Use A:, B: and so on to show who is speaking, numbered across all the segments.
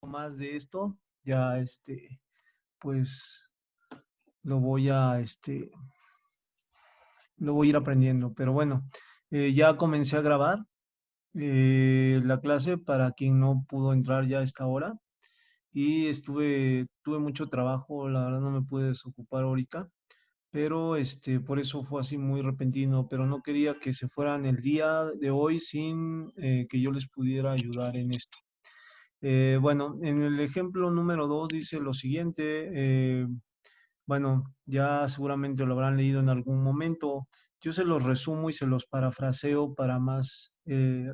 A: más de esto, ya pues lo voy a, lo voy a ir aprendiendo. Pero bueno, ya comencé a grabar la clase para quien no pudo entrar ya a esta hora. Y tuve mucho trabajo, la verdad no me pude desocupar ahorita, pero por eso fue así muy repentino, pero no quería que se fueran el día de hoy sin que yo les pudiera ayudar en esto. Bueno, en el ejemplo número 2 dice lo siguiente, bueno, ya seguramente lo habrán leído en algún momento. Yo se los resumo y se los parafraseo para que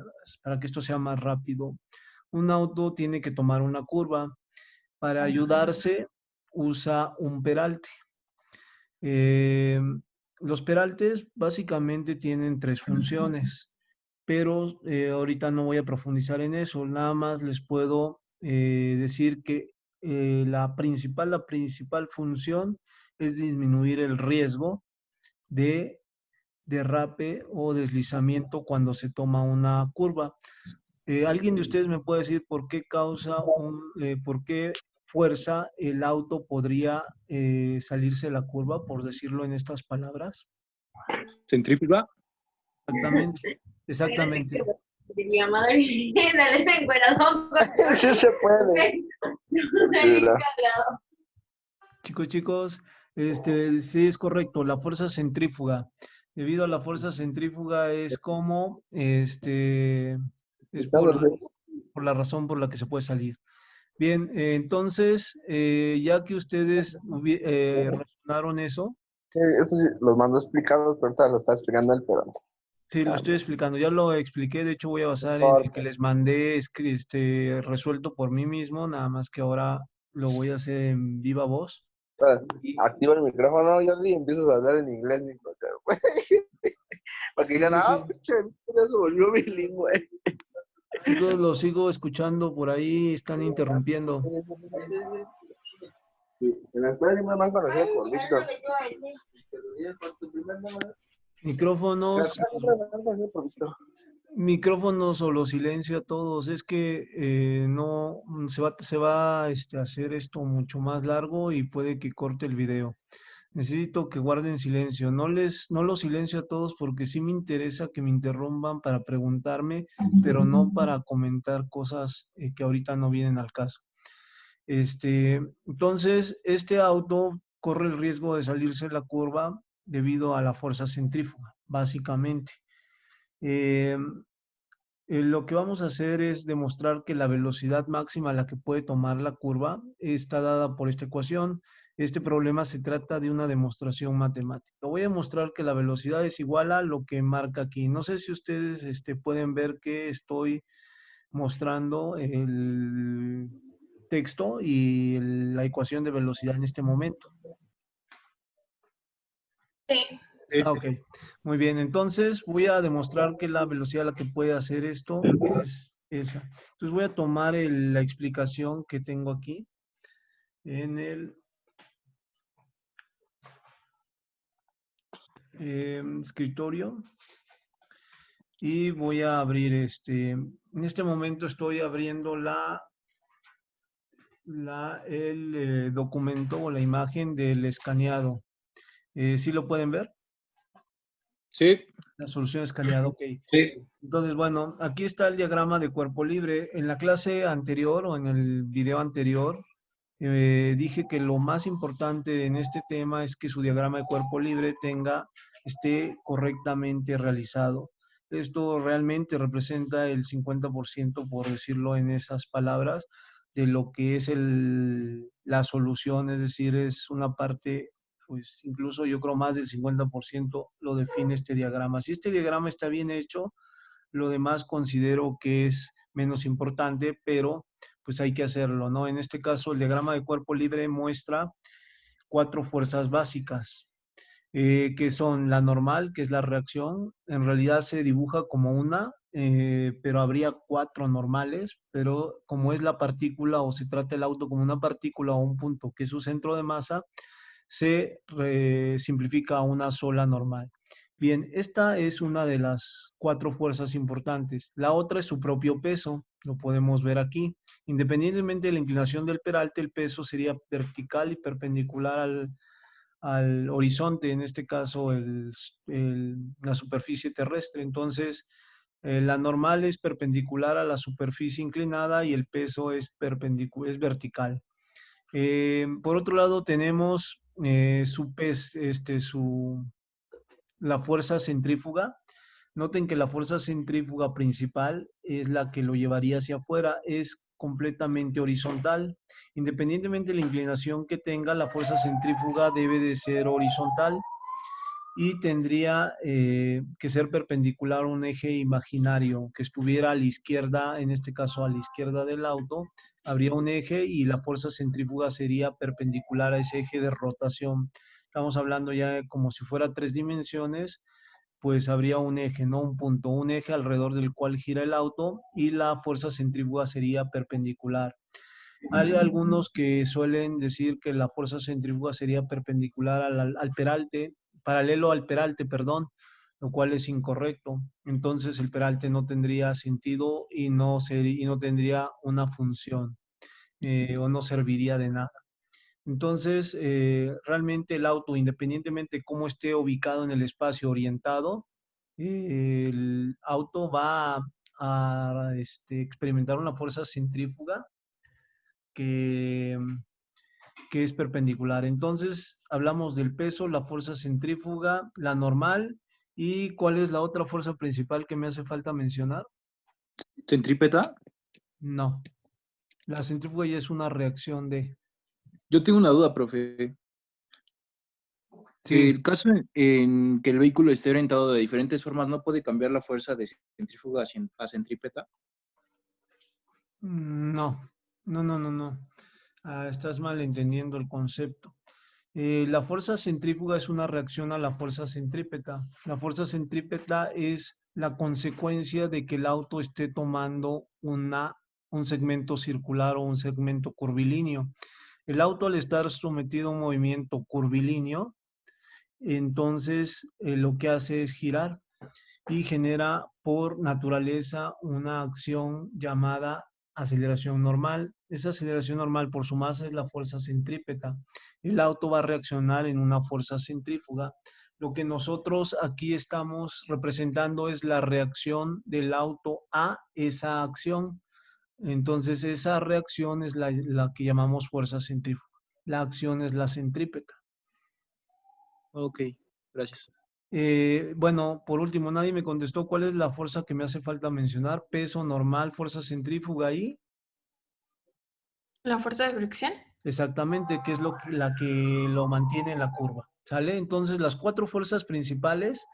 A: esto sea más rápido. Un auto tiene que tomar una curva. Para ayudarse, usa un peralte. Eh, los peraltes básicamente tienen tres funciones, pero ahorita no voy a profundizar en eso. Nada más les puedo decir que la principal función es disminuir el riesgo de derrape o deslizamiento cuando se toma una curva. ¿Alguien de ustedes me puede decir por qué fuerza el auto podría salirse de la curva, por decirlo en estas palabras?
B: Centrífuga.
A: Exactamente, exactamente.
C: Diría madre, dale ten corazón.
D: Sí se puede.
A: Chicos, sí es correcto, la fuerza centrífuga. Debido a la fuerza centrífuga es como, es por la razón por la que se puede salir. Bien, entonces, ya que ustedes razonaron eso,
D: Eso sí, los mandó explicados, pero ahorita lo está explicando él, pero
A: sí, lo estoy explicando, ya lo expliqué, de hecho voy a basar en el que les mandé resuelto por mí mismo, nada más que ahora lo voy a hacer en viva voz.
D: activa el micrófono, Jordi, y empiezas a hablar en inglés, mijo, o sea, güey. Para que digan,
A: Sí.
D: pinche, ya se volvió bilingüe.
A: Chicos, lo sigo escuchando por ahí, están interrumpiendo.
D: En la escuela siempre me han conocido por Víctor.
A: Micrófonos, micrófonos o los silencio a todos. Es que no se va a hacer esto mucho más largo y puede que corte el video. Necesito que guarden silencio. No los silencio a todos porque sí me interesa que me interrumpan para preguntarme, pero no para comentar cosas que ahorita no vienen al caso. Entonces, este auto corre el riesgo de salirse de la curva debido a la fuerza centrífuga, básicamente. Eh, lo que vamos a hacer es demostrar que la velocidad máxima a la que puede tomar la curva está dada por esta ecuación. Este problema se trata de una demostración matemática. Voy a demostrar que la velocidad es igual a lo que marca aquí. No sé si ustedes pueden ver que estoy mostrando el texto y la ecuación de velocidad en este momento.
C: Sí.
A: Ok, muy bien. Entonces voy a demostrar que la velocidad a la que puede hacer esto es esa. Entonces voy a tomar la explicación que tengo aquí en el escritorio y voy a abrir en este momento estoy abriendo el documento o la imagen del escaneado. ¿Sí lo pueden ver?
B: Sí.
A: La solución escaneada, ok.
B: Sí.
A: Entonces, bueno, aquí está el diagrama de cuerpo libre. En la clase anterior o en el video anterior, dije que lo más importante en este tema es que su diagrama de cuerpo libre esté correctamente realizado. Esto realmente representa el 50%, por decirlo en esas palabras, de lo que es la solución, es decir, es una parte, pues incluso yo creo más del 50% lo define este diagrama. Si este diagrama está bien hecho, lo demás considero que es menos importante, pero pues hay que hacerlo, ¿no? En este caso, el diagrama de cuerpo libre muestra 4 fuerzas básicas, que son la normal, que es la reacción. En realidad se dibuja como una, pero habría 4 normales, pero como es la partícula o se trata el auto como una partícula o un punto que es su centro de masa, se simplifica a una sola normal. Bien, esta es una de las 4 fuerzas importantes. La otra es su propio peso, lo podemos ver aquí. Independientemente de la inclinación del peralte, el peso sería vertical y perpendicular al horizonte, en este caso la superficie terrestre. Entonces, la normal es perpendicular a la superficie inclinada y el peso es vertical. Por otro lado, tenemos la fuerza centrífuga. Noten que la fuerza centrífuga principal es la que lo llevaría hacia afuera, es completamente horizontal. Independientemente de la inclinación que tenga, la fuerza centrífuga debe de ser horizontal y tendría que ser perpendicular a un eje imaginario que estuviera a la izquierda, en este caso a la izquierda del auto, habría un eje y la fuerza centrífuga sería perpendicular a ese eje de rotación. Estamos hablando ya como si fuera 3 dimensiones, pues habría un eje, ¿no? Un punto, un eje alrededor del cual gira el auto y la fuerza centrífuga sería perpendicular. Hay algunos que suelen decir que la fuerza centrífuga sería perpendicular al peralte, paralelo al peralte, perdón, lo cual es incorrecto. Entonces el peralte no tendría sentido y no tendría una función o no serviría de nada. Entonces, realmente el auto, independientemente de cómo esté ubicado en el espacio orientado, el auto va a experimentar una fuerza centrífuga que, que es perpendicular. Entonces, hablamos del peso, la fuerza centrífuga, la normal, y ¿cuál es la otra fuerza principal que me hace falta mencionar?
B: ¿Centrípeta?
A: No, la centrífuga ya es una reacción de...
B: Yo tengo una duda, profe.
A: Sí,
B: El caso en que el vehículo esté orientado de diferentes formas, ¿no puede cambiar la fuerza de centrífuga a centrípeta?
A: no, no. Estás malentendiendo el concepto. La fuerza centrífuga es una reacción a la fuerza centrípeta. La fuerza centrípeta es la consecuencia de que el auto esté tomando un segmento circular o un segmento curvilíneo. El auto, al estar sometido a un movimiento curvilíneo, entonces lo que hace es girar y genera por naturaleza una acción llamada aceleración normal. Esa aceleración normal por su masa es la fuerza centrípeta. El auto va a reaccionar en una fuerza centrífuga. Lo que nosotros aquí estamos representando es la reacción del auto a esa acción. Entonces esa reacción es la que llamamos fuerza centrífuga. La acción es la centrípeta.
B: Ok, gracias.
A: Bueno, por último, nadie me contestó cuál es la fuerza que me hace falta mencionar. Peso normal, fuerza centrífuga y
E: ¿La fuerza de fricción?
A: exactamente, qué es la que lo mantiene en la curva. ¿Sale? Entonces, las 4 fuerzas principales,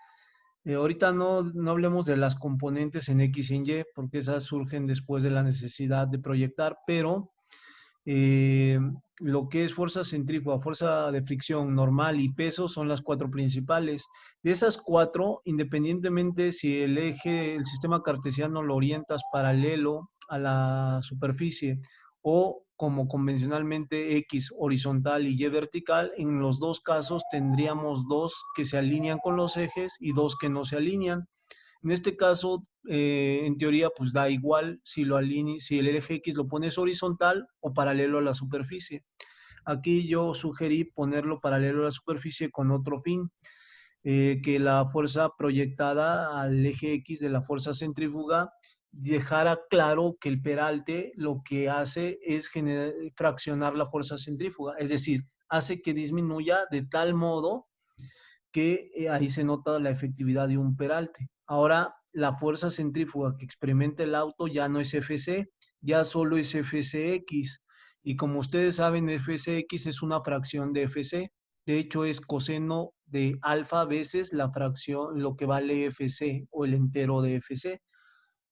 A: ahorita no hablemos de las componentes en X y en Y, porque esas surgen después de la necesidad de proyectar, pero eh, lo que es fuerza centrífuga, fuerza de fricción normal y peso son las 4 principales. De esas 4, independientemente si el sistema cartesiano lo orientas paralelo a la superficie o como convencionalmente X horizontal y Y vertical, en los dos casos tendríamos 2 que se alinean con los ejes y 2 que no se alinean. En este caso, en teoría, pues da igual si el eje X lo pones horizontal o paralelo a la superficie. Aquí yo sugerí ponerlo paralelo a la superficie con otro fin, que la fuerza proyectada al eje X de la fuerza centrífuga dejara claro que el peralte lo que hace es fraccionar la fuerza centrífuga, es decir, hace que disminuya de tal modo que ahí se nota la efectividad de un peralte. Ahora, la fuerza centrífuga que experimenta el auto ya no es FC, ya solo es FCX. Y como ustedes saben, FCX es una fracción de FC. De hecho, es coseno de alfa veces la fracción, lo que vale FC o el entero de FC.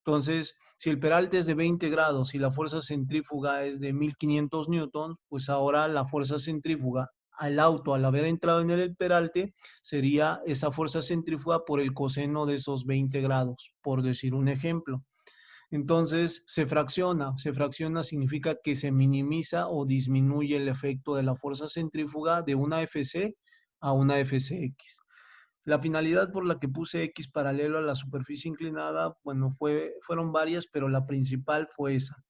A: Entonces, si el peralte es de 20 grados y la fuerza centrífuga es de 1500 newtons, pues ahora la fuerza centrífuga al auto, al haber entrado en el peralte, sería esa fuerza centrífuga por el coseno de esos 20 grados, por decir un ejemplo. Entonces, se fracciona significa que se minimiza o disminuye el efecto de la fuerza centrífuga de una FC a una FCX. La finalidad por la que puse X paralelo a la superficie inclinada, bueno, fueron varias, pero la principal fue esa.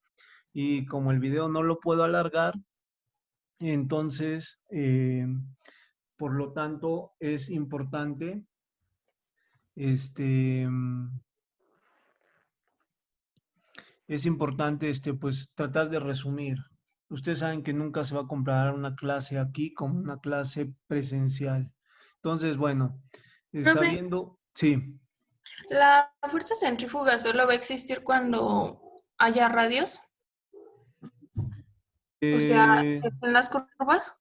A: Y como el video no lo puedo alargar, entonces, por lo tanto, es importante, este, pues, tratar de resumir. Ustedes saben que nunca se va a comparar una clase aquí con una clase presencial. Entonces, bueno,
E: Profe,
A: sabiendo, sí,
E: ¿la fuerza centrífuga solo va a existir cuando haya radios? O sea,
A: eh,
E: en las curvas.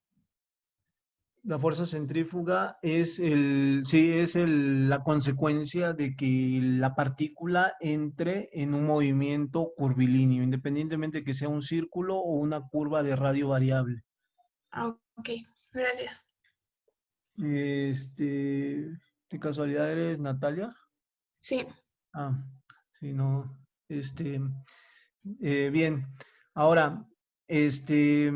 A: la fuerza centrífuga es la consecuencia de que la partícula entre en un movimiento curvilíneo, independientemente de que sea un círculo o una curva de radio variable.
E: Ah, ok, gracias.
A: ¿De casualidad eres Natalia?
E: Sí.
A: Ah, sí, no. Bien. Ahora, este,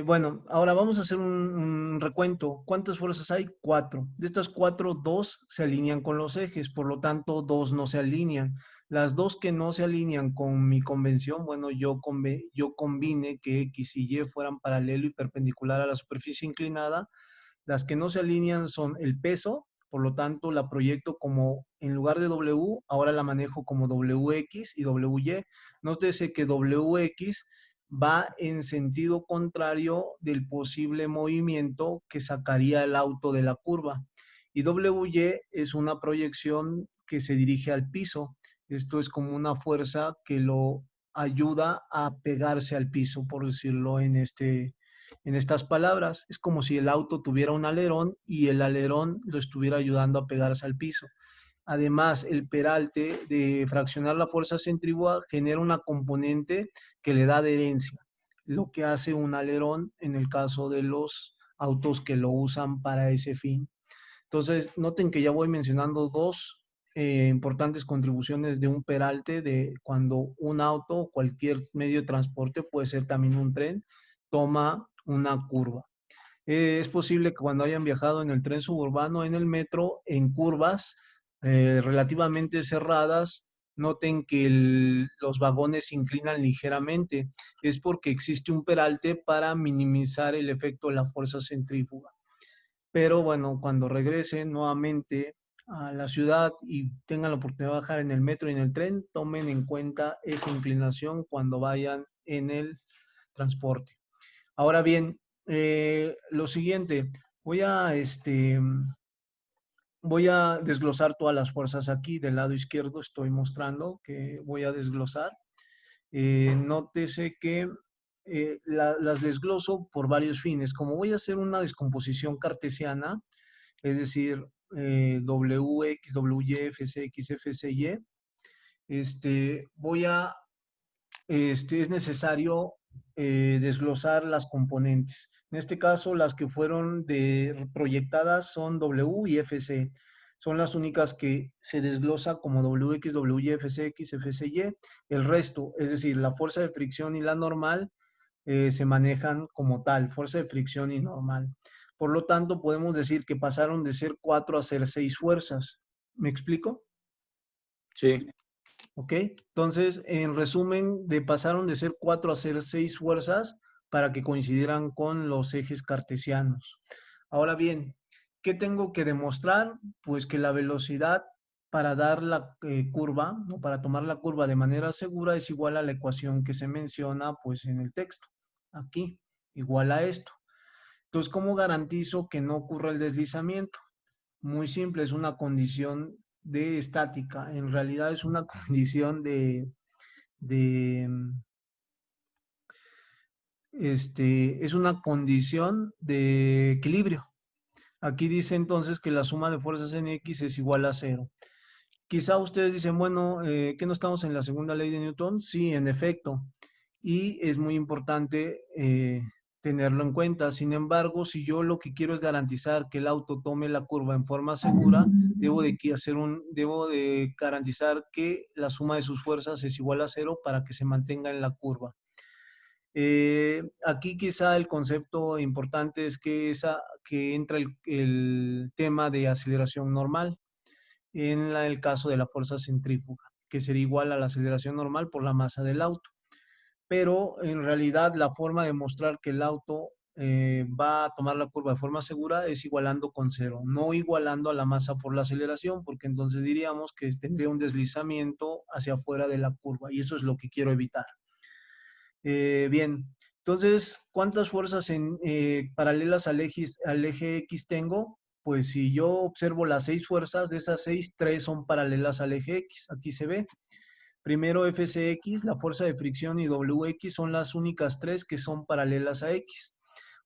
A: bueno, ahora vamos a hacer un recuento. ¿Cuántas fuerzas hay? 4. De estas 4, 2 se alinean con los ejes, por lo tanto, 2 no se alinean. Las 2 que no se alinean con mi convención, bueno, yo combine que X y Y fueran paralelo y perpendicular a la superficie inclinada. Las que no se alinean son el peso, por lo tanto, la proyecto como, en lugar de W, ahora la manejo como WX y WY. Nótese que WX va en sentido contrario del posible movimiento que sacaría el auto de la curva. Y WY es una proyección que se dirige al piso. Esto es como una fuerza que lo ayuda a pegarse al piso, por decirlo en estas palabras. Es como si el auto tuviera un alerón y el alerón lo estuviera ayudando a pegarse al piso. Además, el peralte de fraccionar la fuerza centrífuga genera una componente que le da adherencia, lo que hace un alerón en el caso de los autos que lo usan para ese fin. Entonces, noten que ya voy mencionando dos importantes contribuciones de un peralte de cuando un auto o cualquier medio de transporte, puede ser también un tren, toma una curva. Es posible que cuando hayan viajado en el tren suburbano, en el metro, en curvas relativamente cerradas, noten que los vagones se inclinan ligeramente. Es porque existe un peralte para minimizar el efecto de la fuerza centrífuga. Pero bueno, cuando regresen nuevamente a la ciudad y tengan la oportunidad de bajar en el metro y en el tren, tomen en cuenta esa inclinación cuando vayan en el transporte. Ahora bien, lo siguiente, voy a desglosar todas las fuerzas aquí. Del lado izquierdo estoy mostrando que voy a desglosar. Nótese que las desgloso por varios fines. Como voy a hacer una descomposición cartesiana, es decir, WX, WY, FCX, FCY, es necesario desglosar las componentes. En este caso, las que fueron proyectadas son W y FC. Son las únicas que se desglosa como WX, WY, FCX, FCY. El resto, es decir, la fuerza de fricción y la normal, se manejan como tal, fuerza de fricción y normal. Por lo tanto, podemos decir que pasaron de ser 4 a ser 6 fuerzas. ¿Me explico?
B: Sí.
A: ¿Ok? Entonces, en resumen, pasaron de ser 4 a ser 6 fuerzas para que coincidieran con los ejes cartesianos. Ahora bien, ¿qué tengo que demostrar? Pues que la velocidad para dar la curva, o para tomar la curva de manera segura, es igual a la ecuación que se menciona pues en el texto. Aquí, igual a esto. Entonces, ¿cómo garantizo que no ocurra el deslizamiento? Muy simple, es una condición de estática. En realidad es una condición de es una condición de equilibrio. Aquí dice entonces que la suma de fuerzas en X es igual a cero. Quizá ustedes dicen, bueno, ¿que no estamos en la segunda ley de Newton? Sí, en efecto. Y es muy importante tenerlo en cuenta. Sin embargo, si yo lo que quiero es garantizar que el auto tome la curva en forma segura, debo de garantizar que la suma de sus fuerzas es igual a cero para que se mantenga en la curva. Aquí quizá el concepto importante es que entra el tema de aceleración normal en el caso de la fuerza centrífuga, que sería igual a la aceleración normal por la masa del auto. Pero en realidad la forma de mostrar que el auto va a tomar la curva de forma segura es igualando con cero, no igualando a la masa por la aceleración, porque entonces diríamos que tendría un deslizamiento hacia afuera de la curva y eso es lo que quiero evitar. Bien, entonces, ¿cuántas fuerzas paralelas al eje X tengo? Pues si yo observo las 6 fuerzas, de esas 6, 3 son paralelas al eje X. Aquí se ve. Primero FCX, la fuerza de fricción y WX son las únicas 3 que son paralelas a X.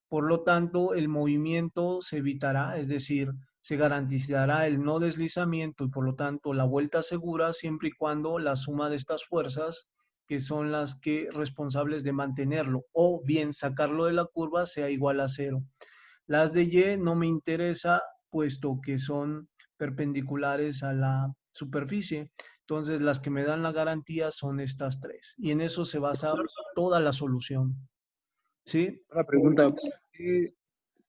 A: Por lo tanto, el movimiento se evitará, es decir, se garantizará el no deslizamiento y por lo tanto la vuelta segura siempre y cuando la suma de estas fuerzas, que son las que responsables de mantenerlo o bien sacarlo de la curva, sea igual a cero. Las de Y no me interesa puesto que son perpendiculares a la superficie. Entonces, las que me dan la garantía son estas 3. Y en eso se basa toda la solución. ¿Sí?
B: Una pregunta,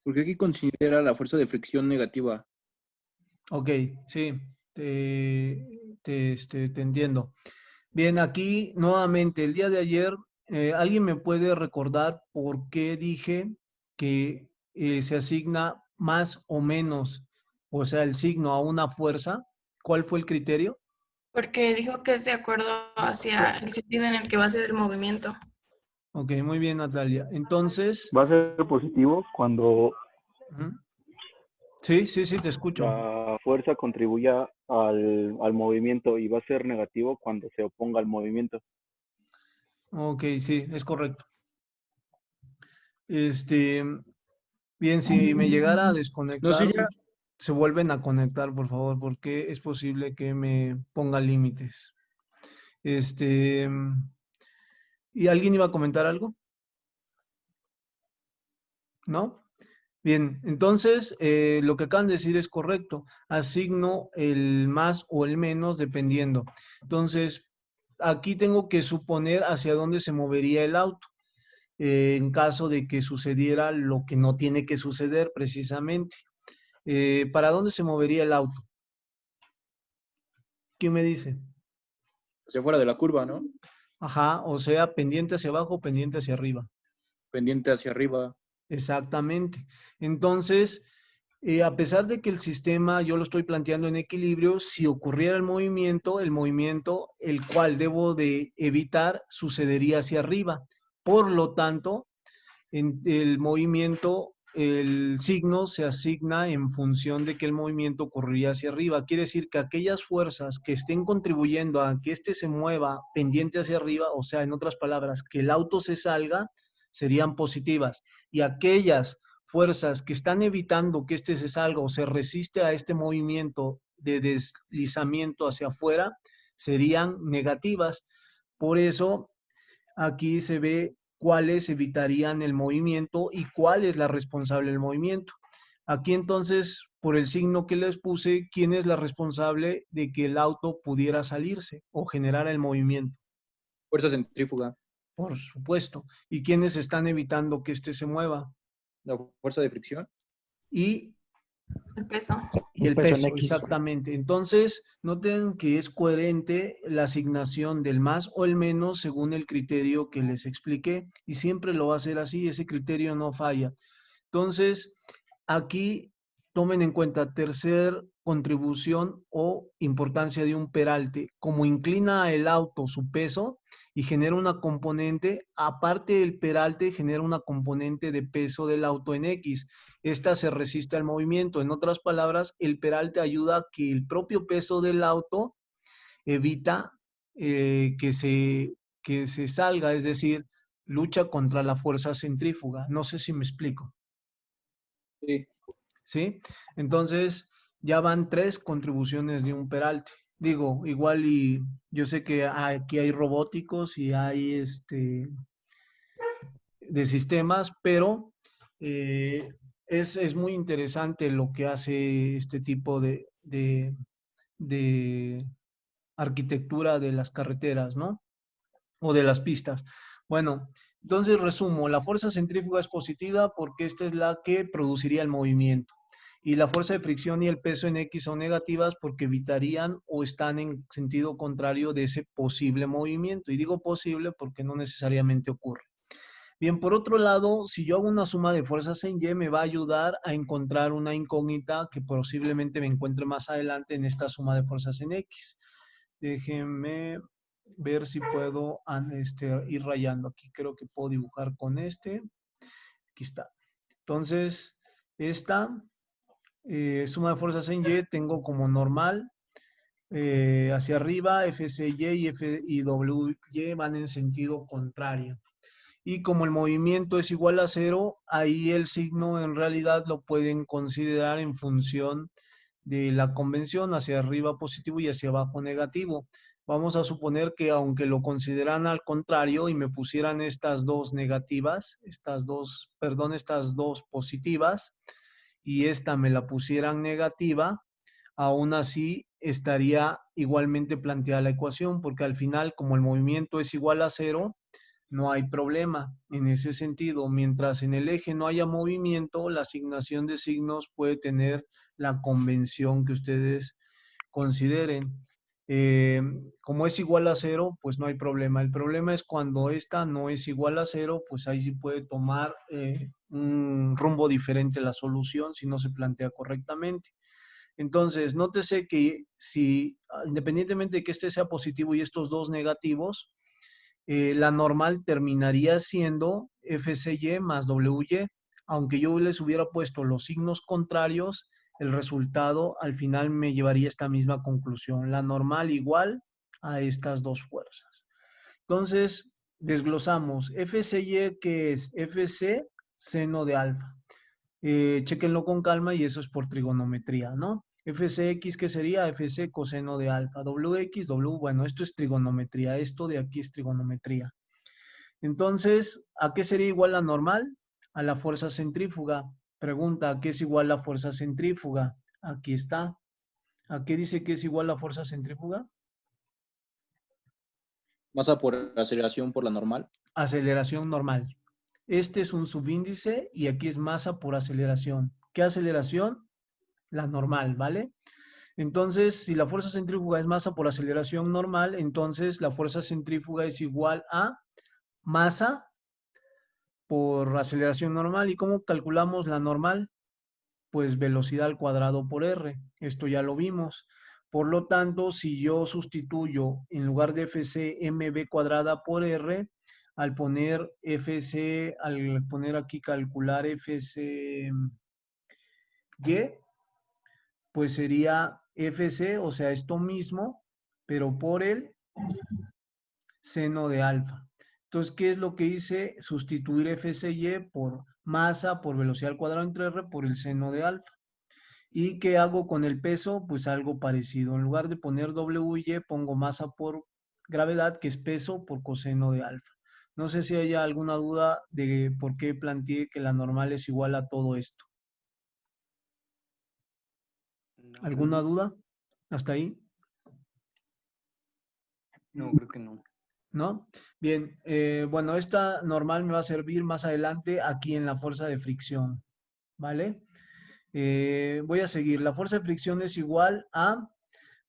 B: ¿por qué aquí considera la fuerza de fricción negativa?
A: Ok, sí, te entiendo. Bien, aquí nuevamente, el día de ayer, ¿alguien me puede recordar por qué dije que se asigna más o menos, o sea, el signo a una fuerza? ¿Cuál fue el criterio?
E: Porque dijo que es de acuerdo hacia el sentido en el que va a ser el movimiento.
A: Ok, muy bien, Natalia. Entonces,
F: Va a ser positivo cuando
A: ujú. Sí, sí, sí, te escucho.
F: la fuerza contribuya al movimiento y va a ser negativo cuando se oponga al movimiento.
A: Ok, sí, es correcto. Bien, si me llegara a
B: No sé,
A: desconectar,
B: ya,
A: se vuelven a conectar, por favor, porque es posible que me ponga límites. Este, ¿Y alguien iba a comentar algo? ¿No? Bien, entonces lo que acaban de decir es correcto. Asigno el más o el menos dependiendo. Entonces, aquí tengo que suponer hacia dónde se movería el auto en caso de que sucediera lo que no tiene que suceder precisamente. ¿Para dónde se movería el auto? ¿Quién me dice?
B: hacia fuera de la curva, ¿no?
A: Ajá, o sea, pendiente hacia abajo, pendiente hacia arriba.
B: Pendiente hacia arriba.
A: Exactamente. Entonces, a pesar de que el sistema yo lo estoy planteando en equilibrio, si ocurriera el movimiento, el cual debo de evitar, sucedería hacia arriba. Por lo tanto, en el movimiento, el signo se asigna en función de que el movimiento ocurriría hacia arriba. Quiere decir que aquellas fuerzas que estén contribuyendo a que éste se mueva pendiente hacia arriba, o sea, en otras palabras, que el auto se salga, serían positivas. Y aquellas fuerzas que están evitando que éste se salga o se resiste a este movimiento de deslizamiento hacia afuera, serían negativas. Por eso, aquí se ve cuáles evitarían el movimiento y cuál es la responsable del movimiento. Aquí entonces, por el signo que les puse, ¿quién es la responsable de que el auto pudiera salirse o generar el movimiento?
B: Fuerza centrífuga.
A: Por supuesto. ¿Y quiénes están evitando que éste se mueva?
B: La fuerza de fricción.
A: Y
E: El peso.
A: Y el
G: peso en
A: peso,
G: X.
A: exactamente. Entonces, noten que es coherente la asignación del más o el menos según el criterio que les expliqué y siempre lo va a ser así, ese criterio no falla. Entonces, aquí tomen en cuenta tercer contribución o importancia de un peralte. Como inclina el auto su peso y genera una componente, aparte del peralte genera una componente de peso del auto en X. Esta se resiste al movimiento. En otras palabras, el peralte ayuda a que el propio peso del auto evita que se salga, es decir, lucha contra la fuerza centrífuga. No sé si me explico.
B: Sí.
A: ¿Sí? Entonces, ya van 3 contribuciones de un peralte. Digo, igual y yo sé que aquí hay robóticos y hay de sistemas, pero eh, es muy interesante lo que hace este tipo de arquitectura de las carreteras, ¿no? O de las pistas. Bueno, Entonces, resumo, la fuerza centrífuga es positiva porque esta es la que produciría el movimiento. Y la fuerza de fricción y el peso en X son negativas porque evitarían o están en sentido contrario de ese posible movimiento. Y digo posible porque no necesariamente ocurre. Bien, por otro lado, si yo hago una suma de fuerzas en Y, me va a ayudar a encontrar una incógnita que posiblemente me encuentre más adelante en esta suma de fuerzas en X. Déjenme ver si puedo ir rayando. Aquí creo que puedo dibujar con este. Aquí está. Entonces, esta suma de fuerzas en Y tengo como normal hacia arriba, FCY y WY van en sentido contrario. Y como el movimiento es igual a 0, ahí el signo en realidad lo pueden considerar en función de la convención, hacia arriba positivo y hacia abajo negativo. Vamos a suponer que aunque lo consideran al contrario y me pusieran estas dos negativas, estas dos positivas, y esta me la pusieran negativa, aún así estaría igualmente planteada la ecuación, porque al final, como el movimiento es igual a 0, no hay problema en ese sentido. Mientras en el eje no haya movimiento, la asignación de signos puede tener la convención que ustedes consideren. Como es igual a 0, pues no hay problema. El problema es cuando esta no es igual a 0, pues ahí sí puede tomar un rumbo diferente la solución si no se plantea correctamente. Entonces, nótese que si, independientemente de que este sea positivo y estos dos negativos, la normal terminaría siendo FCY más WY. Aunque yo les hubiera puesto los signos contrarios, el resultado al final me llevaría a esta misma conclusión. La normal igual a estas dos fuerzas. Entonces, desglosamos. FCY, ¿qué es? FC, seno de alfa. Chéquenlo con calma y eso es por trigonometría, ¿no? FCX, ¿qué sería? FC coseno de alfa. WX, W, bueno, esto es trigonometría. Esto de aquí es trigonometría. Entonces, ¿a qué sería igual la normal? A la fuerza centrífuga. Pregunta, ¿a qué es igual la fuerza centrífuga? Aquí está. ¿A qué dice que es igual la fuerza centrífuga?
B: Masa por aceleración por la normal.
A: Aceleración normal. Este es un subíndice y aquí es masa por aceleración. ¿Qué aceleración? La normal, ¿vale? Entonces, si la fuerza centrífuga es masa por aceleración normal, entonces la fuerza centrífuga es igual a masa por aceleración normal. ¿Y cómo calculamos la normal? Pues velocidad al cuadrado por R. Esto ya lo vimos. Por lo tanto, si yo sustituyo en lugar de FC mv cuadrada por R, al poner aquí calcular FC Y, pues sería FC, o sea, esto mismo, pero por el seno de alfa. Entonces, ¿qué es lo que hice? Sustituir FCY por masa por velocidad al cuadrado entre R por el seno de alfa. ¿Y qué hago con el peso? Pues algo parecido. En lugar de poner WY, pongo masa por gravedad, que es peso por coseno de alfa. No sé si haya alguna duda de por qué planteé que la normal es igual a todo esto. ¿Alguna duda? ¿Hasta ahí?
G: No, creo que no.
A: ¿No? Bien, bueno, esta normal me va a servir más adelante aquí en la fuerza de fricción, ¿vale? Voy a seguir. La fuerza de fricción es igual a,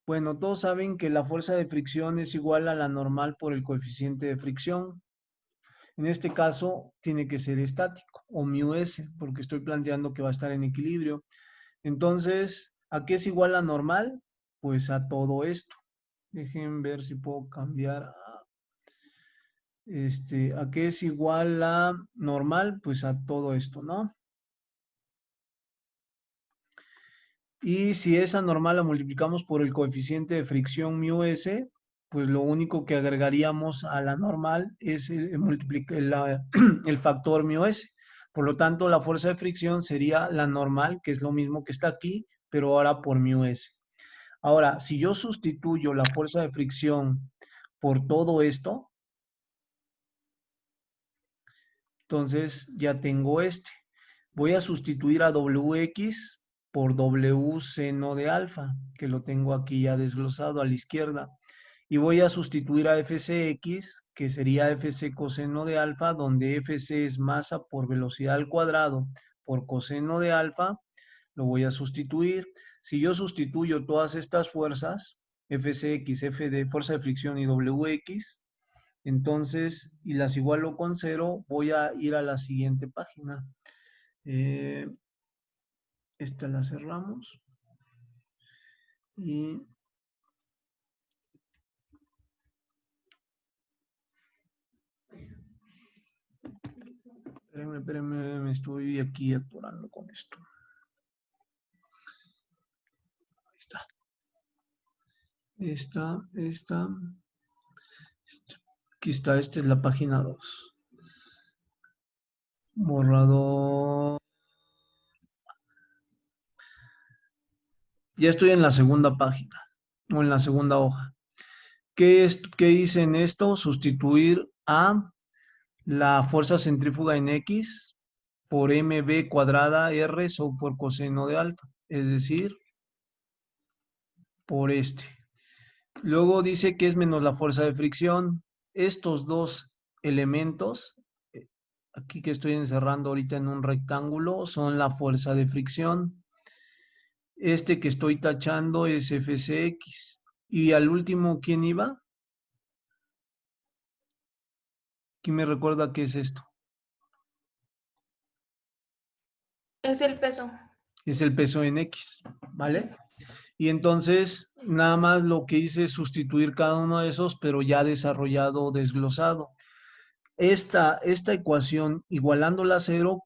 A: bueno, todos saben que la fuerza de fricción es igual a la normal por el coeficiente de fricción. En este caso, tiene que ser estático o μs, porque estoy planteando que va a estar en equilibrio. Entonces, ¿a qué es igual la normal? Pues a todo esto. Dejen ver si puedo cambiar ¿a qué es igual la normal? Pues a todo esto, ¿no? Y si esa normal la multiplicamos por el coeficiente de fricción μs, pues lo único que agregaríamos a la normal es el factor μs. Por lo tanto, la fuerza de fricción sería la normal, que es lo mismo que está aquí, pero ahora por μs. Ahora, si yo sustituyo la fuerza de fricción por todo esto, entonces ya tengo este. Voy a sustituir a Wx por W seno de alfa, que lo tengo aquí ya desglosado a la izquierda. y voy a sustituir a Fcx, que sería Fc coseno de alfa, donde Fc es masa por velocidad al cuadrado por coseno de alfa, lo voy a sustituir. Si yo sustituyo todas estas fuerzas, Fcx, F de fuerza de fricción y Wx, entonces, y las igualo con 0, voy a ir a la siguiente página. Esta la cerramos. Y espérenme, me estoy aquí atorando con esto. Ahí está. Esta. Aquí está, esta es la página 2. Borrador. Ya estoy en la segunda página, o en la segunda hoja. ¿Qué hice en esto? Sustituir a la fuerza centrífuga en X por mb cuadrada R sobre por coseno de alfa, es decir, por este. Luego dice que es menos la fuerza de fricción. Estos dos elementos, aquí que estoy encerrando ahorita en un rectángulo, son la fuerza de fricción. Este que estoy tachando es Fcx. Y al último, ¿quién iba? ¿Quién me recuerda qué es esto?
E: Es el peso.
A: Es el peso en X, ¿vale? Y entonces, nada más lo que hice es sustituir cada uno de esos, pero ya desarrollado, desglosado. Esta ecuación, igualándola a 0,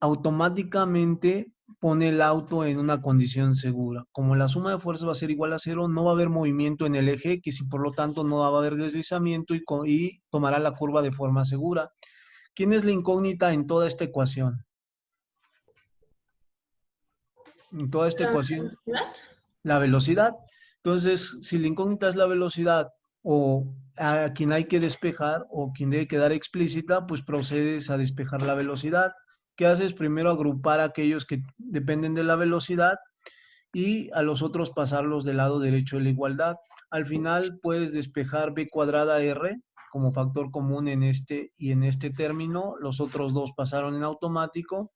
A: automáticamente pone el auto en una condición segura. Como la suma de fuerzas va a ser igual a 0, no va a haber movimiento en el eje X y por lo tanto no va a haber deslizamiento y tomará la curva de forma segura. ¿Quién es la incógnita en toda esta ecuación? En toda esta ecuación, la velocidad. Entonces, si la incógnita es la velocidad o a quien hay que despejar o quien debe quedar explícita, pues procedes a despejar la velocidad. ¿Qué haces? Primero agrupar a aquellos que dependen de la velocidad y a los otros pasarlos del lado derecho de la igualdad. Al final puedes despejar b cuadrada r como factor común en este y en este término. Los otros dos pasaron en automático.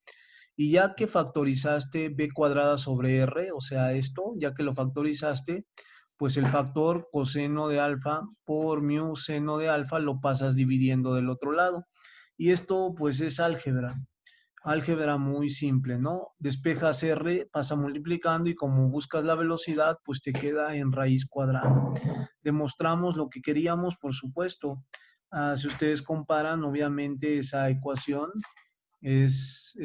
A: Y ya que factorizaste b cuadrada sobre r, o sea, esto, ya que lo factorizaste, pues el factor coseno de alfa por mu seno de alfa lo pasas dividiendo del otro lado. Y esto pues es álgebra. Álgebra muy simple, ¿no? Despejas r, pasa multiplicando y como buscas la velocidad, pues te queda en raíz cuadrada. Demostramos lo que queríamos, por supuesto. Si ustedes comparan, obviamente esa ecuación es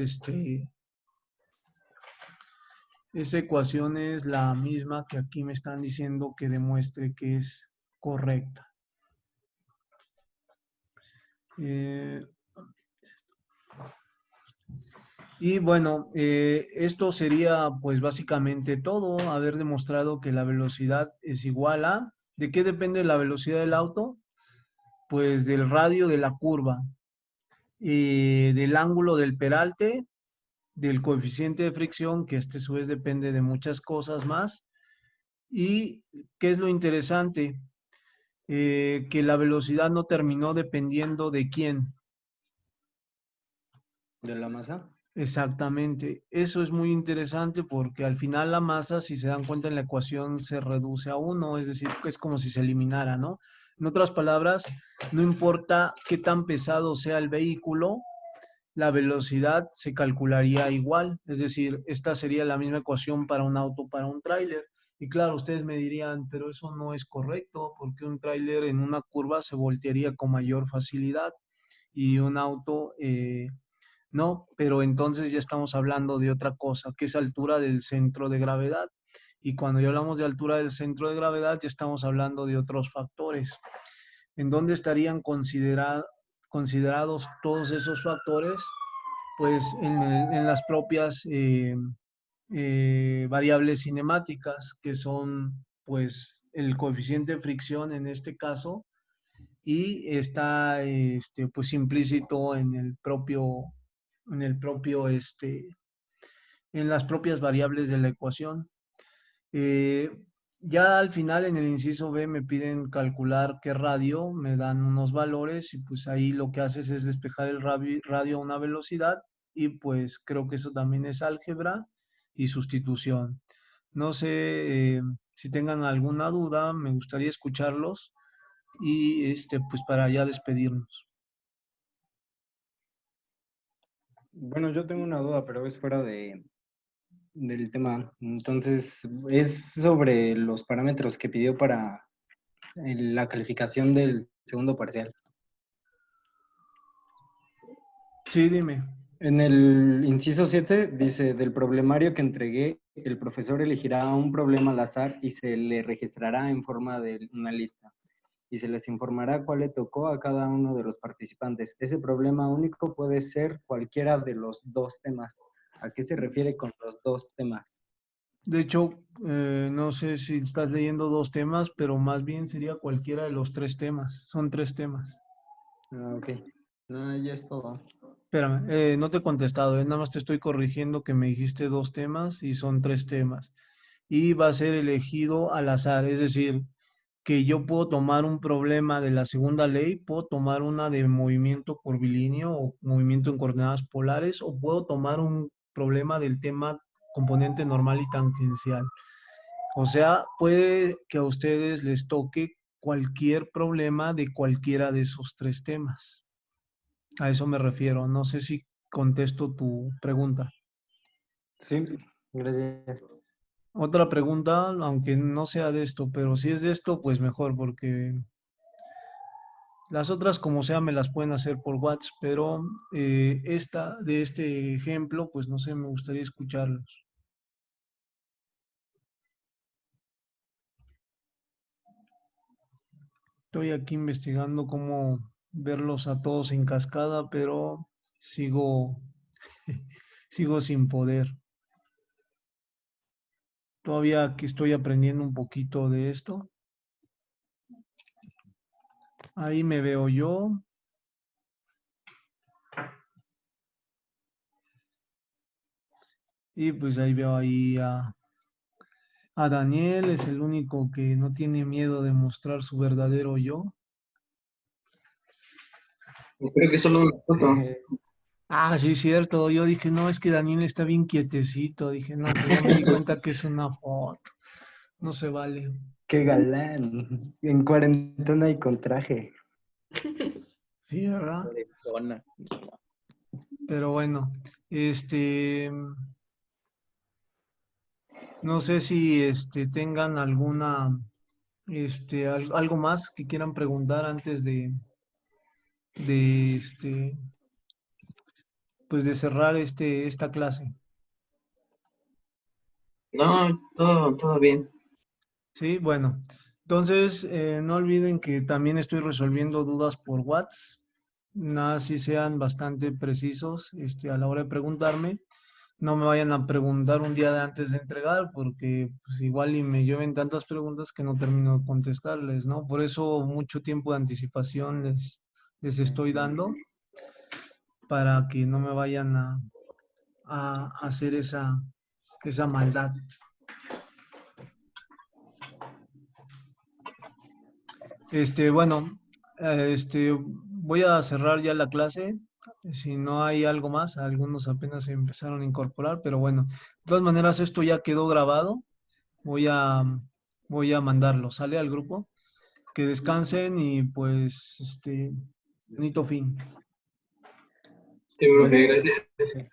A: esa ecuación es la misma que aquí me están diciendo que demuestre que es correcta. Y bueno, esto sería pues básicamente todo, haber demostrado que la velocidad es igual a... ¿De qué depende la velocidad del auto? Pues del radio de la curva, del ángulo del peralte, del coeficiente de fricción, que a su vez depende de muchas cosas más. ¿Y qué es lo interesante? Que la velocidad no terminó dependiendo de quién.
B: ¿De la masa?
A: Exactamente. Eso es muy interesante porque al final la masa, si se dan cuenta en la ecuación, se reduce a 1, es decir, es como si se eliminara, ¿no? En otras palabras, no importa qué tan pesado sea el vehículo, la velocidad se calcularía igual. Es decir, esta sería la misma ecuación para un auto, para un tráiler. Y claro, ustedes me dirían, pero eso no es correcto, porque un tráiler en una curva se voltearía con mayor facilidad y un auto no, pero entonces ya estamos hablando de otra cosa, que es altura del centro de gravedad. Y cuando ya hablamos de altura del centro de gravedad, ya estamos hablando de otros factores. ¿En dónde estarían considerados todos esos factores? Pues en las propias variables cinemáticas, que son pues el coeficiente de fricción en este caso, y está pues implícito en las propias variables de la ecuación. Ya al final en el inciso B me piden calcular qué radio, me dan unos valores y pues ahí lo que haces es despejar el radio a una velocidad y pues creo que eso también es álgebra y sustitución. No sé si tengan alguna duda, me gustaría escucharlos y pues para ya despedirnos.
G: Bueno, yo tengo una duda, pero es fuera del tema. Entonces, es sobre los parámetros que pidió para la calificación del segundo parcial.
A: Sí, dime.
G: En el inciso 7 dice, del problemario que entregué, el profesor elegirá un problema al azar y se le registrará en forma de una lista. Y se les informará cuál le tocó a cada uno de los participantes. Ese problema único puede ser cualquiera de los dos temas. ¿A qué se refiere con los dos temas?
A: De hecho, no sé si estás leyendo dos temas, pero más bien sería cualquiera de los tres temas. Son tres temas.
G: Ah, ok. No, ya es todo.
A: Espérame, no te he contestado, nada más te estoy corrigiendo que me dijiste dos temas y son tres temas. Y va a ser elegido al azar, es decir, que yo puedo tomar un problema de la segunda ley, puedo tomar una de movimiento curvilíneo o movimiento en coordenadas polares, o puedo tomar un problema del tema componente normal y tangencial. O sea, puede que a ustedes les toque cualquier problema de cualquiera de esos tres temas. A eso me refiero. No sé si contesto tu pregunta.
G: Sí, gracias.
A: Otra pregunta, aunque no sea de esto, pero si es de esto, pues mejor, porque las otras como sea me las pueden hacer por WhatsApp, pero esta, de este ejemplo, pues no sé, me gustaría escucharlos. Estoy aquí investigando cómo verlos a todos en cascada, pero sigo, sigo sin poder. Todavía aquí estoy aprendiendo un poquito de esto. Ahí me veo yo. Y pues ahí veo ahí a Daniel, es el único que no tiene miedo de mostrar su verdadero yo.
B: Creo que solo una foto.
A: Ah, sí, cierto. Yo dije, no, es que Daniel está bien quietecito. Dije, no, pues ya me di cuenta que es una foto. No se vale.
G: Qué galán. En cuarentena y con traje.
A: Sí, ¿verdad?
B: Cuarentona.
A: Pero bueno, no sé si tengan alguna, algo más que quieran preguntar antes de pues de cerrar esta clase.
B: No, todo bien.
A: Sí, bueno. Entonces, no olviden que también estoy resolviendo dudas por WhatsApp. Nada, si sean bastante precisos a la hora de preguntarme. No me vayan a preguntar un día de antes de entregar, porque pues, igual y me llueven tantas preguntas que no termino de contestarles, ¿no? Por eso mucho tiempo de anticipación les estoy dando para que no me vayan a hacer esa maldad. Bueno, voy a cerrar ya la clase. Si no hay algo más, algunos apenas se empezaron a incorporar, pero bueno, de todas maneras esto ya quedó grabado. Voy a, voy a mandarlo, ¿sale al grupo? Que descansen y pues, bonito fin.
B: Sí, profe, gracias.